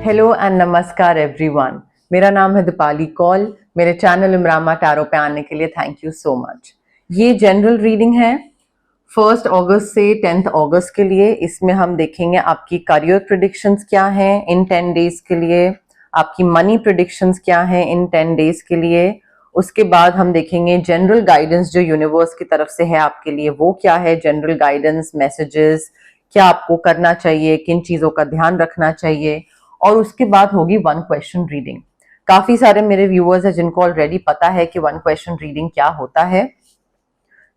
Hello and नमस्कार everyone. मेरा नाम है दीपाली कौल। मेरे चैनल इमरामा टैरो पे आने के लिए थैंक यू सो मच। ये जनरल रीडिंग है 1 अगस्त से 10 अगस्त के लिए। इसमें हम देखेंगे आपकी करियर प्रेडिक्शंस क्या हैं इन 10 डेज के लिए, आपकी मनी प्रेडिक्शंस क्या हैं इन 10 डेज के लिए। उसके बाद हम देखेंगे जनरल गाइडेंस जो यूनिवर्स की तरफ से है आपके लिए, वो क्या है। जनरल गाइडेंस मैसेजेस, क्या आपको करना चाहिए, किन चीजों का ध्यान रखना चाहिए। और उसके बाद होगी 1 क्वेश्चन रीडिंग। काफी सारे मेरे व्यूअर्स हैं जिनको ऑलरेडी पता है कि 1 क्वेश्चन रीडिंग क्या होता है।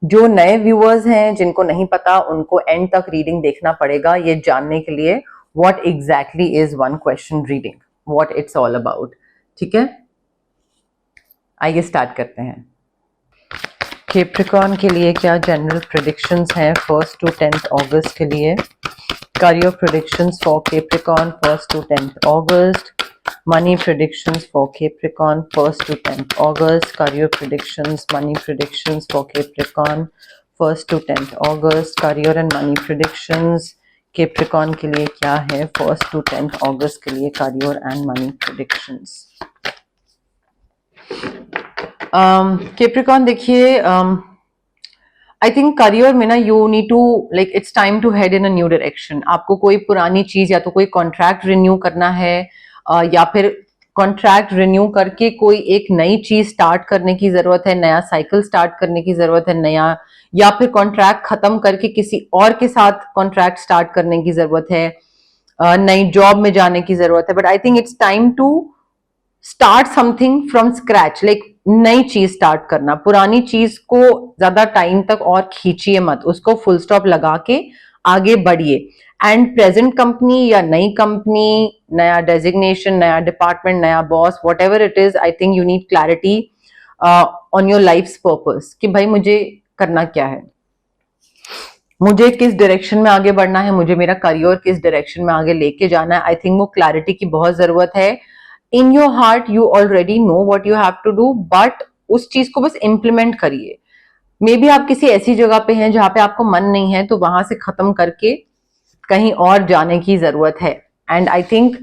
जो नए व्यूअर्स हैं जिनको नहीं पता, उनको एंड तक रीडिंग देखना पड़ेगा ये जानने के लिए what exactly is 1 question reading, what it's all about. ठीक है, आइए स्टार्ट करते हैं। कैप्रिकॉर्न के लिए क्या जनरल प्रेडिक्शंस हैं 1 to 10 अगस्त के लिए। Career predictions for Capricorn 1st to 10th August. Money predictions for Capricorn 1st to 10th August. Career predictions, money predictions for Capricorn 1st to 10th August. Career and money predictions Capricorn के लिए क्या है 1st to 10th August के लिए career and money predictions। Capricorn देखिए, I think career में ना you need to like it's time to head in a new direction. आपको कोई पुरानी चीज या तो कोई कॉन्ट्रैक्ट रिन्यू करना है या फिर कॉन्ट्रैक्ट रिन्यू करके कोई एक नई चीज स्टार्ट करने की जरूरत है, नया साइकिल स्टार्ट करने की जरूरत है, नया, या फिर कॉन्ट्रैक्ट खत्म करके किसी और के साथ कॉन्ट्रैक्ट स्टार्ट करने की जरूरत है, नई जॉब में जाने की जरूरत है। But I think it's time to start something from scratch, like नई चीज स्टार्ट करना। पुरानी चीज को ज्यादा टाइम तक और खींचिए मत, उसको फुल स्टॉप लगा के आगे बढ़िए। एंड प्रेजेंट कंपनी या नई कंपनी, नया डेजिग्नेशन, नया डिपार्टमेंट, नया boss, what ever it is, I think you need clarity on your life purpose कि भाई मुझे करना क्या है, मुझे किस डायरेक्शन में आगे बढ़ना है, मुझे मेरा करियर किस डायरेक्शन में आगे लेके जाना है। आई थिंक वो क्लैरिटी की बहुत जरूरत है। In your heart you already know what you have to do, but उस चीज को बस इंप्लीमेंट करिए। मे बी आप किसी ऐसी जगह पे हैं जहां पे आपको मन नहीं है, तो वहां से खत्म करके कहीं और जाने की जरूरत है। एंड आई थिंक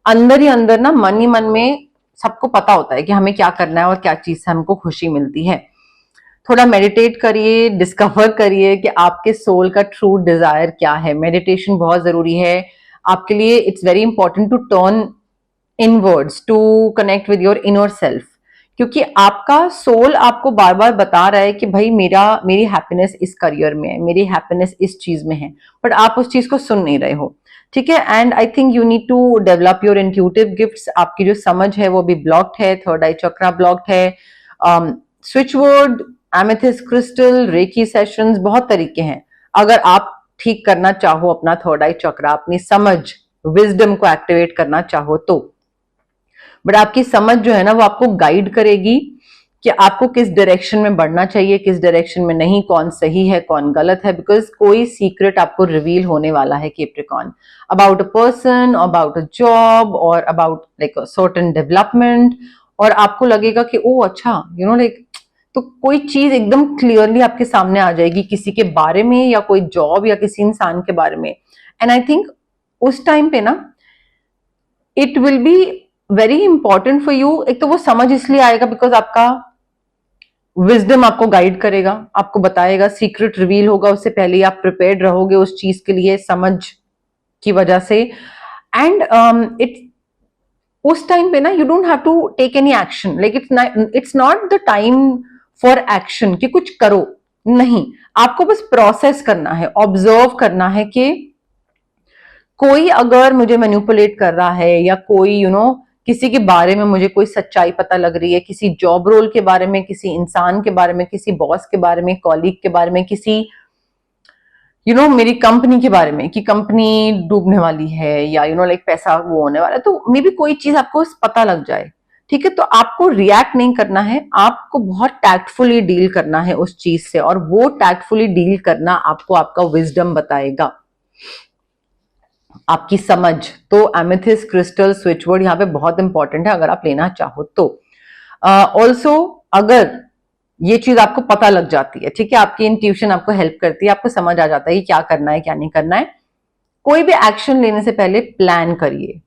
अंदर ही अंदर ना, मन ही मन में सबको पता होता है कि हमें क्या करना है और क्या चीज से हमको खुशी मिलती है। थोड़ा मेडिटेट करिए, डिस्कवर करिए कि आपके सोल का ट्रू डिजायर क्या है। मेडिटेशन बहुत जरूरी है आपके लिए। It's very important to turn inwards, to connect with your inner self, क्योंकि आपका सोल आपको बार बार बता रहा है कि भाई मेरी हैप्पीनेस इस करियर में है, मेरी हैप्पीनेस इस चीज में है, बट आप उस चीज को सुन नहीं रहे हो। ठीक है, and I think you need to develop your intuitive gifts. आपकी जो समझ है वो भी ब्लॉक्ड है, थर्ड आई चक्रा ब्लॉक्ड है। Switch word, amethyst crystal, reiki sessions, बहुत तरीके हैं। अगर आप ठीक करना चाहो अपना थर्ड आई चक्रा, अपनी समझ, विजडम को एक्टिवेट करना चाहो तो। बट आपकी समझ जो है ना, वो आपको गाइड करेगी कि आपको किस डायरेक्शन में बढ़ना चाहिए, किस डायरेक्शन में नहीं, कौन सही है कौन गलत है। बिकॉज कोई सीक्रेट आपको रिवील होने वाला है Capricorn, about a person, about a job और about like a certain development. और आपको लगेगा कि ओ अच्छा, यू नो लाइक, तो कोई चीज एकदम क्लियरली आपके सामने आ जाएगी किसी के बारे में, या कोई जॉब, या किसी इंसान के बारे में। एंड आई थिंक उस टाइम पे ना it will be very important for you. एक तो वो समझ इसलिए आएगा बिकॉज आपका विजडम आपको गाइड करेगा, आपको बताएगा, सीक्रेट रिवील होगा, उससे पहले ही आप प्रिपेयर्ड रहोगे उस चीज के लिए समझ की वजह से। एंड उस टाइम पे ना you don't have to take any action, like it's not the time for action कि कुछ करो, नहीं। आपको बस प्रोसेस करना है, ऑब्जर्व करना है कि कोई अगर मुझे मैनिपुलेट कर रहा है, या कोई किसी के बारे में मुझे कोई सच्चाई पता लग रही है, किसी जॉब रोल के बारे में, किसी इंसान के बारे में, किसी बॉस के बारे में, कॉलीग के बारे में, किसी मेरी कंपनी के बारे में कि कंपनी डूबने वाली है, या लाइक पैसा वो होने वाला है, तो मे बी कोई चीज आपको पता लग जाए। ठीक है, तो आपको रिएक्ट नहीं करना है, आपको बहुत टैक्टफुली डील करना है उस चीज से, और वो टैक्टफुली डील करना आपको आपका विजडम बताएगा, आपकी समझ। तो एमेथिस्ट क्रिस्टल स्विचवर्ड यहाँ पे बहुत इंपॉर्टेंट है अगर आप लेना चाहो तो। ऑल्सो अगर ये चीज आपको पता लग जाती है, ठीक है, आपकी इंट्यूशन आपको हेल्प करती है, आपको समझ आ जाता है कि क्या करना है क्या नहीं करना है, कोई भी एक्शन लेने से पहले प्लान करिए।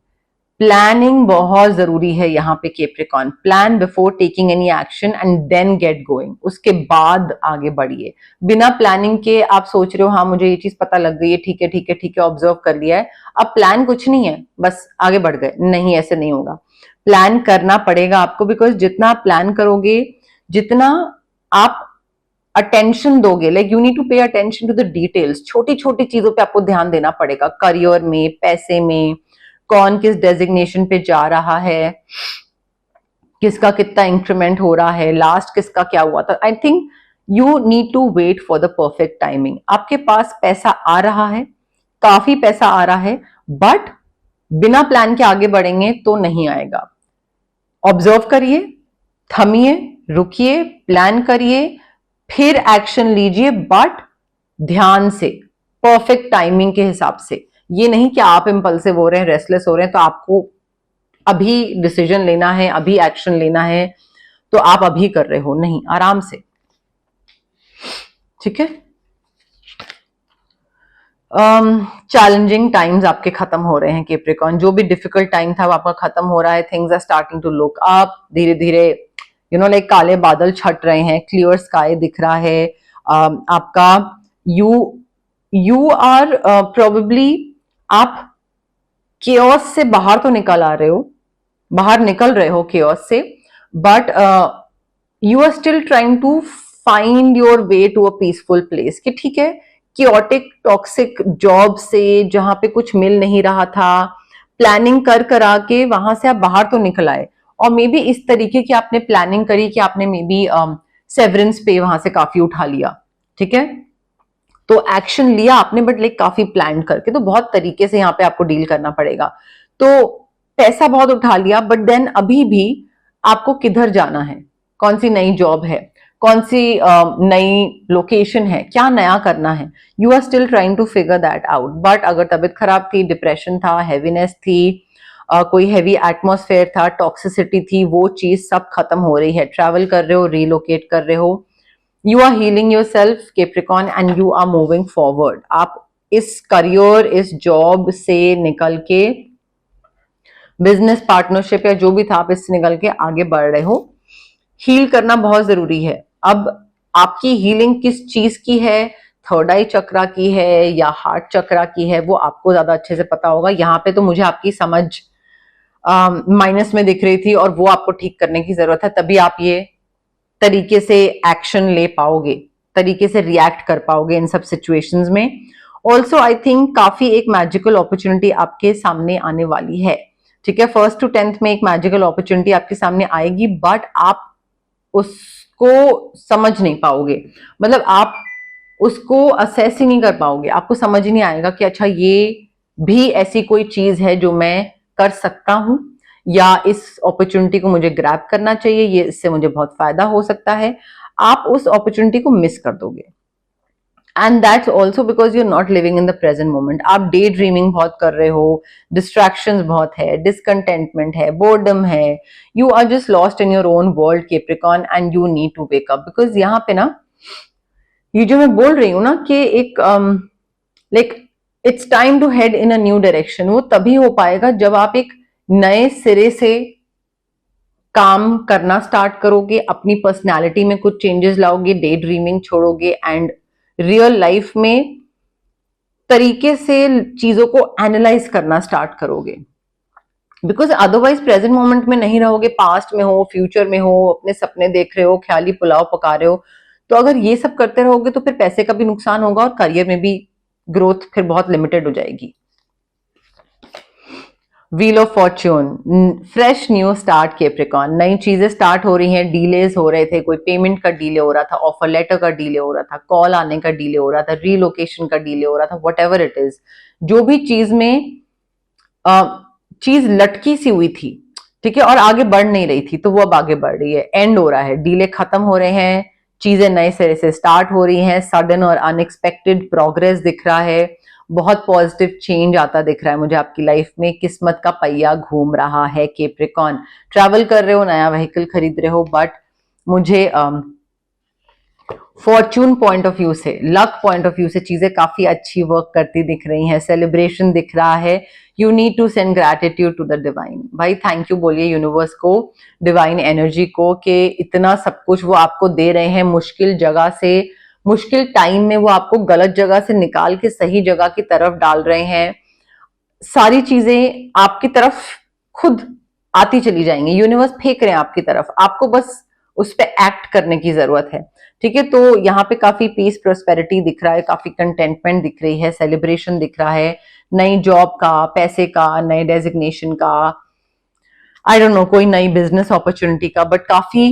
प्लानिंग बहुत जरूरी है यहाँ पे Capricorn. Plan before taking any action and then get going, उसके बाद आगे बढ़िए। बिना प्लानिंग के आप सोच रहे हो हाँ मुझे ये चीज पता लग गई है, ठीक है ठीक है ठीक है, ऑब्जर्व कर लिया है, अब प्लान कुछ नहीं है, बस आगे बढ़ गए, नहीं ऐसे नहीं होगा। प्लान करना पड़ेगा आपको, बिकॉज जितना आप प्लान करोगे, जितना आप अटेंशन दोगे, like you need to pay attention to the details, छोटी छोटी चीजों पे आपको ध्यान देना पड़ेगा, करियर में, पैसे में, कौन किस डेजिग्नेशन पे जा रहा है, किसका कितना इंक्रीमेंट हो रहा है, लास्ट किसका क्या हुआ था। I think you need to wait for the perfect timing. आपके पास पैसा आ रहा है, काफी पैसा आ रहा है, बट बिना प्लान के आगे बढ़ेंगे तो नहीं आएगा। ऑब्जर्व करिए, थमिए, रुकिए, प्लान करिए, फिर एक्शन लीजिए, बट ध्यान से, परफेक्ट टाइमिंग के हिसाब से। ये नहीं कि आप इम्पल्सिव हो रहे हैं, रेस्टलेस हो रहे हैं, तो आपको अभी डिसीजन लेना है, अभी एक्शन लेना है, तो आप अभी कर रहे हो, नहीं, आराम से, ठीक है। चैलेंजिंग टाइम्स आपके खत्म हो रहे हैं कैप्रिकॉन, जो भी डिफिकल्ट टाइम था वो आपका खत्म हो रहा है। Things are starting to look up, धीरे धीरे लाइक काले बादल छट रहे हैं, क्लियर स्काई दिख रहा है। आपका यू आर प्रोबेबली, आप केओस से बाहर तो निकल आ रहे हो, बाहर निकल रहे हो केओस से, but you are still trying to find your way to a peaceful place, कि ठीक है, क्योटिक टॉक्सिक जॉब से जहां पे कुछ मिल नहीं रहा था, प्लानिंग कर करा के वहां से आप बाहर तो निकल आए, और मे बी इस तरीके की आपने प्लानिंग करी कि आपने मे बी सेवरेंस पे वहां से काफी उठा लिया, ठीक है, तो एक्शन लिया आपने, बट लाइक काफी प्लान करके, तो बहुत तरीके से यहाँ पे आपको डील करना पड़ेगा। तो पैसा बहुत उठा लिया, बट देन अभी भी आपको किधर जाना है, कौन सी नई जॉब है, कौन सी नई लोकेशन है, क्या नया करना है, you are still trying to figure that out. But अगर तबीयत खराब थी, डिप्रेशन था, हैवीनेस थी, कोई हैवी एटमॉस्फेयर था, टॉक्सिसिटी थी, वो चीज सब खत्म हो रही है। ट्रैवल कर रहे हो, रिलोकेट कर रहे हो, you are healing yourself Capricorn and you are moving forward। आप इस करियर, इस जॉब से निकल के, बिजनेस पार्टनरशिप या जो भी था, आप इससे निकल के आगे बढ़ रहे हो। हील करना बहुत जरूरी है। अब आपकी हीलिंग किस चीज की है, थर्ड आई चक्रा की है या हार्ट चक्रा की है, वो आपको ज्यादा अच्छे से पता होगा। यहाँ पे तो मुझे आपकी समझ माइनस में दिख रही थी, और वो आपको ठीक करने की जरूरत है, तभी आप ये तरीके से एक्शन ले पाओगे, तरीके से रिएक्ट कर पाओगे इन सब सिचुएशंस में। ऑल्सो आई थिंक काफी एक मैजिकल अपॉर्चुनिटी आपके सामने आने वाली है, ठीक है। 1st to 10th में एक मैजिकल अपॉर्चुनिटी आपके सामने आएगी, बट आप उसको समझ नहीं पाओगे, मतलब आप उसको असेस ही नहीं कर पाओगे, आपको समझ ही नहीं आएगा कि अच्छा ये भी ऐसी कोई चीज है जो मैं कर सकता हूं, या इस अपॉर्चुनिटी को मुझे ग्रैब करना चाहिए, ये इससे मुझे बहुत फायदा हो सकता है। आप उस अपॉर्चुनिटी को मिस कर दोगे, and that's also because you are not living in the present moment. आप डे ड्रीमिंग बहुत कर रहे हो, डिस्ट्रैक्शंस बहुत है, डिसकंटेंटमेंट है, बोर्डम है, you are just lost in your own world Capricorn, and you need to wake up. Because यहाँ पे ना, ये जो मैं बोल रही हूँ ना कि एक like it's time to head in a new direction, वो तभी हो पाएगा जब आप एक नए सिरे से काम करना स्टार्ट करोगे, अपनी पर्सनालिटी में कुछ चेंजेस लाओगे, डे ड्रीमिंग छोड़ोगे, एंड रियल लाइफ में तरीके से चीजों को एनालाइज करना स्टार्ट करोगे। बिकॉज अदरवाइज प्रेजेंट मोमेंट में नहीं रहोगे, पास्ट में हो, फ्यूचर में हो, अपने सपने देख रहे हो, ख्याली पुलाव पका रहे हो, तो अगर ये सब करते रहोगे तो फिर पैसे का भी नुकसान होगा, और करियर में भी ग्रोथ फिर बहुत लिमिटेड हो जाएगी। Wheel of Fortune, fresh new start Capricorn, नई चीजें स्टार्ट हो रही हैं। डिलेज हो रहे थे, कोई पेमेंट का डिले हो रहा था, ऑफर लेटर का डिले हो रहा था, कॉल आने का डिले हो रहा था, रीलोकेशन का डिले हो रहा था, वट एवर इट इज, जो भी चीज में चीज लटकी सी हुई थी, ठीक है, और आगे बढ़ नहीं रही थी, तो वो अब आगे बढ़ रही है, एंड हो रहा है, डिले खत्म हो रहे हैं, चीजें नए सिरे से स्टार्ट हो रही हैं, सडन और अनएक्सपेक्टेड प्रोग्रेस दिख रहा है, बहुत पॉजिटिव चेंज आता दिख रहा है मुझे आपकी लाइफ में, किस्मत का पहिया घूम रहा है कैप्रिकॉन। ट्रैवल कर रहे हो, नया व्हीकल खरीद रहे हो, बट मुझे फॉर्चून पॉइंट ऑफ व्यू से, लक पॉइंट ऑफ व्यू से चीजें काफी अच्छी वर्क करती दिख रही हैं, सेलिब्रेशन दिख रहा है। You need to send gratitude to the divine. भाई थैंक यू बोलिए यूनिवर्स को, डिवाइन एनर्जी को, कि इतना सब कुछ वो आपको दे रहे हैं, मुश्किल जगह से, मुश्किल टाइम में वो आपको गलत जगह से निकाल के सही जगह की तरफ डाल रहे हैं। सारी चीजें आपकी तरफ खुद आती चली जाएंगी, यूनिवर्स फेंक रहे हैं आपकी तरफ, आपको बस उस पर एक्ट करने की जरूरत है। ठीक है, तो यहाँ पे काफी पीस प्रोस्पेरिटी दिख रहा है, काफी कंटेंटमेंट दिख रही है, सेलिब्रेशन दिख रहा है, नई जॉब का, पैसे का, नए डेजिग्नेशन का, आई डोंट नो कोई नई बिजनेस अपॉर्चुनिटी का, बट काफी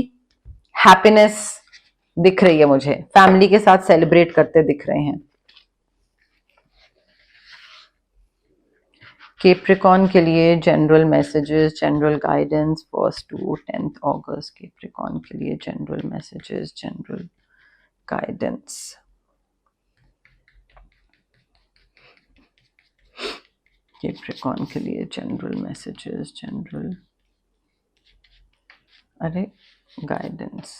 हैप्पीनेस दिख रही है मुझे, फैमिली के साथ सेलिब्रेट करते दिख रहे हैं। केप्रिकॉन के लिए general messages, general guidance 1 to 10 August. Capricorn के लिए general messages, general guidance. Capricorn के लिए जनरल मैसेजेस, जनरल, अरे गाइडेंस।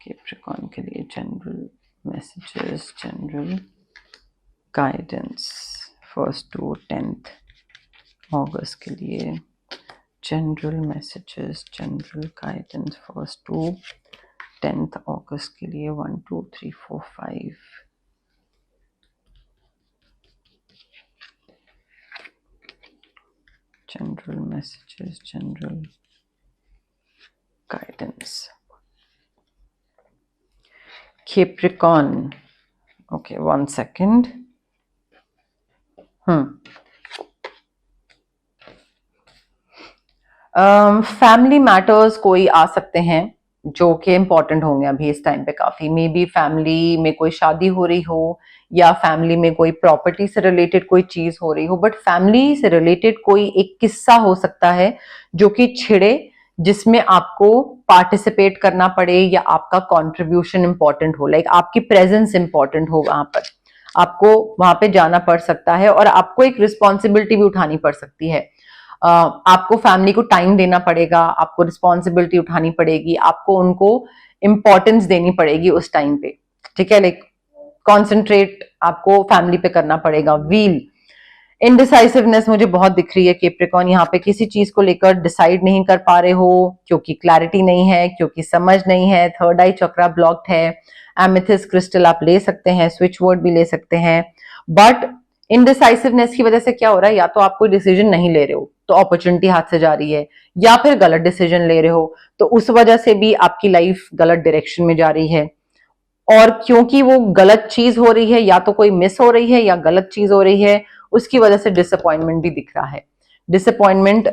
केप्रिकॉन के लिए general messages, general guidance 1 to 10 अगस्त के लिए general messages, general guidance 1 to 10 अगस्त के लिए 1 2 3 4 5। General messages, general guidance. Capricorn, okay, 1 second. Family matters कोई आ सकते हैं जो कि इम्पोर्टेंट होंगे अभी इस टाइम पे काफी, मे बी फैमिली में कोई शादी हो रही हो, या फैमिली में कोई प्रॉपर्टी से रिलेटेड कोई चीज हो रही हो, बट फैमिली से रिलेटेड कोई एक किस्सा हो सकता है जो कि छिड़े, जिसमें आपको पार्टिसिपेट करना पड़े या आपका कंट्रीब्यूशन इंपॉर्टेंट हो, लाइक आपकी प्रेजेंस इंपॉर्टेंट हो वहां पर, आपको वहां पे जाना पड़ सकता है और आपको एक रिस्पॉन्सिबिलिटी भी उठानी पड़ सकती है। आपको फैमिली को टाइम देना पड़ेगा, आपको रिस्पॉन्सिबिलिटी उठानी पड़ेगी, आपको उनको इंपॉर्टेंस देनी पड़ेगी उस टाइम पे। ठीक है, लाइक कॉन्सेंट्रेट आपको फैमिली पे करना पड़ेगा। व्हील, इनडिसाइसिवनेस मुझे बहुत दिख रही है कैप्रिकॉन, यहाँ पे किसी चीज को लेकर डिसाइड नहीं कर पा रहे हो क्योंकि क्लैरिटी नहीं है, क्योंकि समझ नहीं है, थर्ड आई चक्रा ब्लॉक्ड है। एमेथिस्ट क्रिस्टल आप ले सकते हैं, स्विच वर्ड भी ले सकते हैं, बट इनडिसाइसिवनेस की वजह से क्या हो रहा है, या तो आप कोई डिसीजन नहीं ले रहे हो तो अपॉर्चुनिटी हाथ से जा रही है, या फिर गलत डिसीजन ले रहे हो तो उस वजह से भी आपकी लाइफ गलत डायरेक्शन में जा रही है। और क्योंकि वो गलत चीज हो रही है, या तो कोई मिस हो रही है या गलत चीज हो रही है, उसकी वजह से डिसअपॉइंटमेंट भी दिख रहा है। डिसअपॉइंटमेंट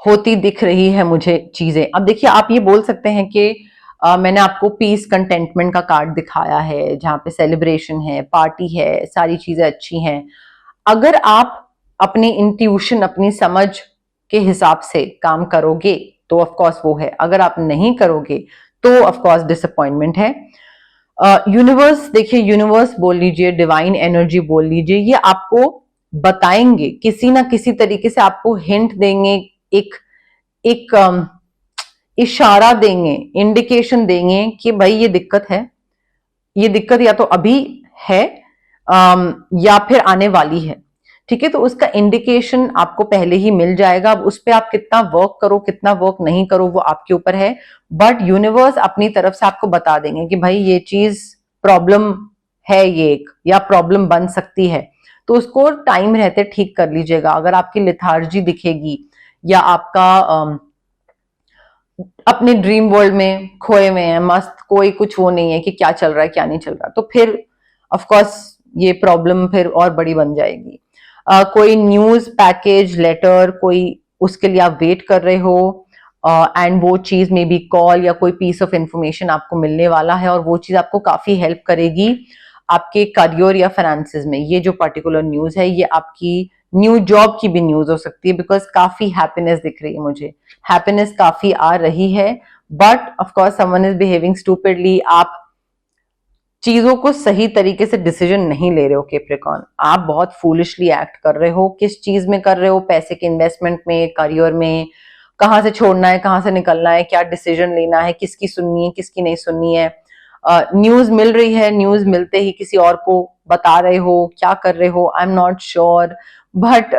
होती दिख रही है मुझे चीजें। अब देखिए, आप ये बोल सकते हैं कि मैंने आपको पीस कंटेंटमेंट का कार्ड दिखाया है जहां पे सेलिब्रेशन है, पार्टी है, सारी चीजें अच्छी हैं। अगर आप अपनी इंट्यूशन, अपनी समझ के हिसाब से काम करोगे तो ऑफ कोर्स वो है, अगर आप नहीं करोगे तो ऑफ कोर्स डिसअपॉइंटमेंट है। यूनिवर्स, देखिए यूनिवर्स बोल लीजिए, डिवाइन एनर्जी बोल लीजिए, ये आपको बताएंगे, किसी ना किसी तरीके से आपको हिंट देंगे, एक एक इशारा देंगे, इंडिकेशन देंगे कि भाई ये दिक्कत है, ये दिक्कत या तो अभी है या फिर आने वाली है। ठीक है, तो उसका इंडिकेशन आपको पहले ही मिल जाएगा। अब उस पर आप कितना वर्क करो, कितना वर्क नहीं करो, वो आपके ऊपर है, बट यूनिवर्स अपनी तरफ से आपको बता देंगे कि भाई ये चीज प्रॉब्लम है, ये एक या प्रॉब्लम बन सकती है, तो उसको टाइम रहते ठीक कर लीजिएगा। अगर आपकी लिथार्जी दिखेगी या आपका अपने ड्रीम वर्ल्ड में खोए हुए हैं, मस्त, कोई कुछ वो नहीं है कि क्या चल रहा है क्या नहीं चल रहा, तो फिर ऑफ कोर्स ये प्रॉब्लम फिर और बड़ी बन जाएगी। कोई न्यूज पैकेज, लेटर, कोई उसके लिए आप वेट कर रहे हो, एंड वो चीज में बी कॉल या कोई पीस ऑफ इंफॉर्मेशन आपको मिलने वाला है, और वो चीज आपको काफी हेल्प करेगी आपके करियर या फाइनेंसेस में। ये जो पर्टिकुलर न्यूज है, ये आपकी न्यू जॉब की भी न्यूज हो सकती है, बिकॉज काफी हैप्पीनेस दिख रही है मुझे, हैप्पीनेस काफी आ रही है, but of course someone is behaving stupidly. आप चीजों को सही तरीके से डिसीजन नहीं ले रहे हो कैप्रिकॉन, आप बहुत फूलिशली एक्ट कर रहे हो। किस चीज में कर रहे हो, पैसे के इन्वेस्टमेंट में, करियर में, कहाँ से छोड़ना है, कहाँ से निकलना है, क्या डिसीजन लेना है, किसकी सुननी है, किसकी नहीं सुननी है। न्यूज मिल रही है, न्यूज मिलते ही किसी और को बता रहे हो, क्या कर रहे हो, I am not sure, but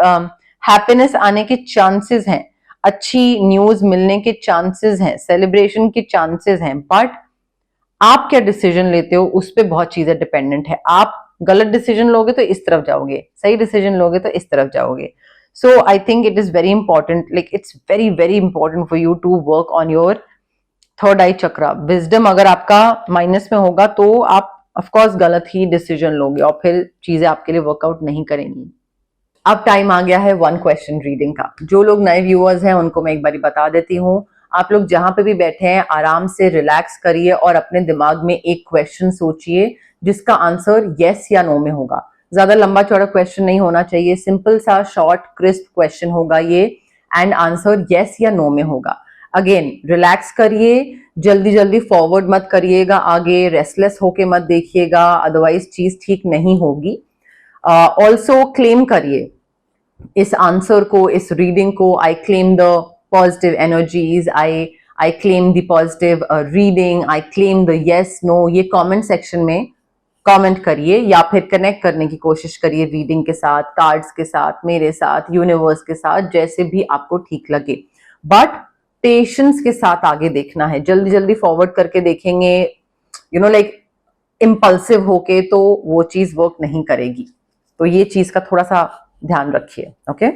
happiness आने के चांसेस हैं, अच्छी न्यूज मिलने के चांसेस हैं, सेलिब्रेशन के चांसेस हैं, बट आप क्या डिसीजन लेते हो उस पर बहुत चीजें डिपेंडेंट है। आप गलत डिसीजन लोगे तो इस तरफ जाओगे, सही डिसीजन लोगे तो इस तरफ जाओगे। So I think it is very important, like it's very very important for you to work on your third eye chakra. Wisdom अगर आपका माइनस में होगा तो आप ऑफकोर्स गलत ही डिसीजन लोगे और फिर चीजें आपके लिए वर्कआउट नहीं करेंगी। अब टाइम आ गया है वन क्वेश्चन रीडिंग का। जो लोग नए व्यूअर्स हैं उनको मैं एक बार बता देती हूँ, आप लोग जहां पे भी बैठे हैं आराम से रिलैक्स करिए और अपने दिमाग में एक क्वेश्चन सोचिए जिसका आंसर यस या नो में होगा। ज्यादा लंबा चौड़ा क्वेश्चन नहीं होना चाहिए, सिंपल सा शॉर्ट क्रिस्प क्वेश्चन होगा ये, एंड आंसर यस या नो में होगा। अगेन रिलैक्स करिए, जल्दी जल्दी फॉरवर्ड मत करिएगा आगे, रेस्टलेस होके मत देखिएगा, अदरवाइज चीज ठीक नहीं होगी। ऑल्सो क्लेम करिए इस आंसर को, इस रीडिंग को। I claim the positive energies, I claim the positive reading, I claim the yes no. ये कमेंट सेक्शन में कमेंट करिए या फिर कनेक्ट करने की कोशिश करिए रीडिंग के साथ, कार्ड्स के साथ, मेरे साथ, यूनिवर्स के साथ, जैसे भी आपको ठीक लगे। बट पेशेंस के साथ आगे देखना है। जल्दी जल्दी फॉरवर्ड करके देखेंगे, यू नो लाइक इम्पल्सिव होके, तो वो चीज वर्क नहीं करेगी। तो ये चीज का थोड़ा सा ध्यान रखिए। Okay,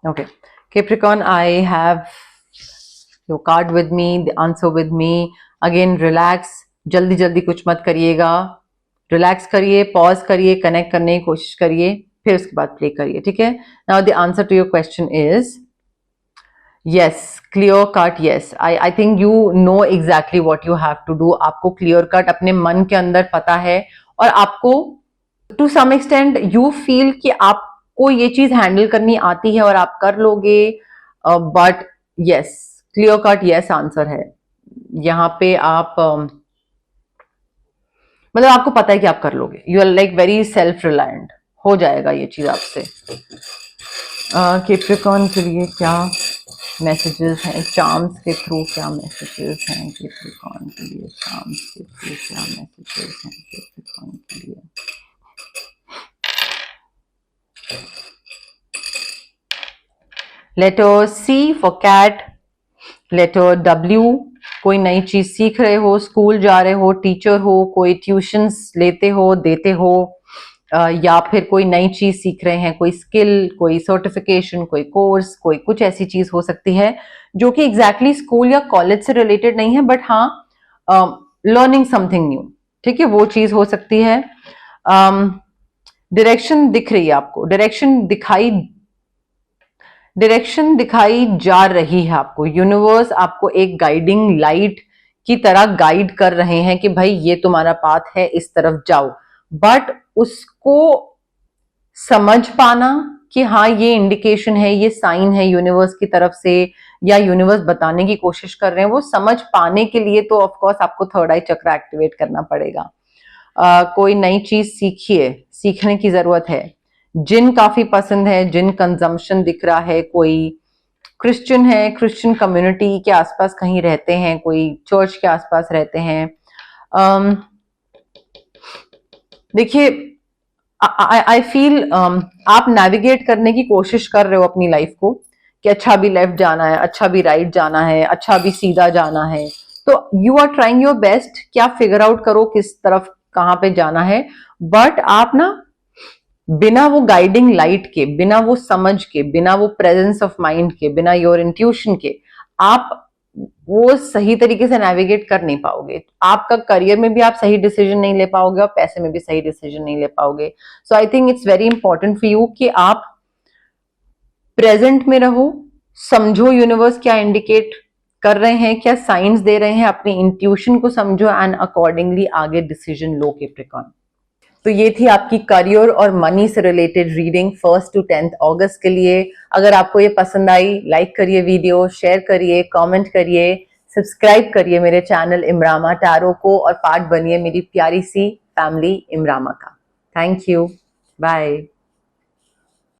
Okay, Capricorn, I have your card with me, the answer with me. Again, relax, जल्दी जल्दी कुछ मत करिएगा, रिलैक्स करिए, पॉज करिए, कनेक्ट करने की कोशिश करिए, फिर उसके बाद प्ले करिए। ठीक है, now the answer to your question is yes, clear cut, yes. I think you know exactly what you have to do. आपको clear cut अपने मन के अंदर पता है और आपको to some extent you feel कि आपको ये चीज हैंडल करनी आती है और आप कर लोगे। But yes, clear cut yes answer है यहाँ पे। आप मतलब आपको पता है कि आप कर लोगे, you are like very self reliant, हो जाएगा ये चीज आपसे। कैप्रिकॉर्न के लिए क्या मैसेजेस हैं, चार्म्स के थ्रू क्या मैसेजेस हैं कैप्रिकॉर्न के लिए, चार्म्स के थ्रू क्या मैसेजेस हैं कैप्रिकॉर्न के लिए। Letter C for cat, letter W, कोई नई चीज सीख रहे हो, स्कूल जा रहे हो, टीचर हो, कोई ट्यूशंस लेते हो, देते हो, या फिर कोई नई चीज सीख रहे हैं, कोई स्किल, कोई सर्टिफिकेशन, कोई कोर्स, कोई कुछ ऐसी चीज हो सकती है जो कि एग्जैक्टली स्कूल या कॉलेज से रिलेटेड नहीं है, बट हाँ लर्निंग समथिंग न्यू। ठीक है, वो चीज हो सकती है। डायरेक्शन दिख रही है आपको, डायरेक्शन दिखाई जा रही है आपको। यूनिवर्स आपको एक गाइडिंग लाइट की तरह गाइड कर रहे हैं कि भाई ये तुम्हारा पाथ है, इस तरफ जाओ। बट उसको समझ पाना कि हाँ ये इंडिकेशन है, ये साइन है यूनिवर्स की तरफ से, या यूनिवर्स बताने की कोशिश कर रहे हैं, वो समझ पाने के लिए तो ऑफ कोर्स आपको थर्ड आई चक्र एक्टिवेट करना पड़ेगा। कोई नई चीज सीखिए, सीखने की जरूरत है। जिन काफी पसंद है, जिन कंजम्पशन दिख रहा है, कोई क्रिश्चियन है, क्रिश्चियन कम्युनिटी के आसपास कहीं रहते हैं, कोई चर्च के आसपास रहते हैं। देखिए आई फील आप नेविगेट करने की कोशिश कर रहे हो अपनी लाइफ को कि अच्छा भी लेफ्ट जाना है, अच्छा भी राइट जाना है, अच्छा भी सीधा जाना है। तो you are trying your best कि आप फिगर आउट करो किस तरफ कहाँ पे जाना है। बट आप ना बिना वो गाइडिंग लाइट के, बिना वो समझ के, बिना वो प्रेजेंस ऑफ माइंड के, बिना योर इंट्यूशन के आप वो सही तरीके से नेविगेट कर नहीं पाओगे। आपका करियर में भी आप सही डिसीजन नहीं ले पाओगे और पैसे में भी सही डिसीजन नहीं ले पाओगे। So I think it's very important for you कि आप प्रेजेंट में रहो, समझो यूनिवर्स क्या इंडिकेट कर रहे हैं, क्या साइंस दे रहे हैं, अपनी इंट्यूशन को समझो एंड अकॉर्डिंगली आगे डिसीजन लो कैप्रिकॉर्न। तो ये थी आपकी करियर और मनी से related reading 1st to 10th अगस्त के लिए। अगर आपको ये पसंद आई, लाइक करिए वीडियो, शेयर करिए, कमेंट करिए, सब्सक्राइब करिए मेरे चैनल इमरामा टैरो को और पार्ट बनिए मेरी प्यारी सी फैमिली इमरामा का। Thank you, bye.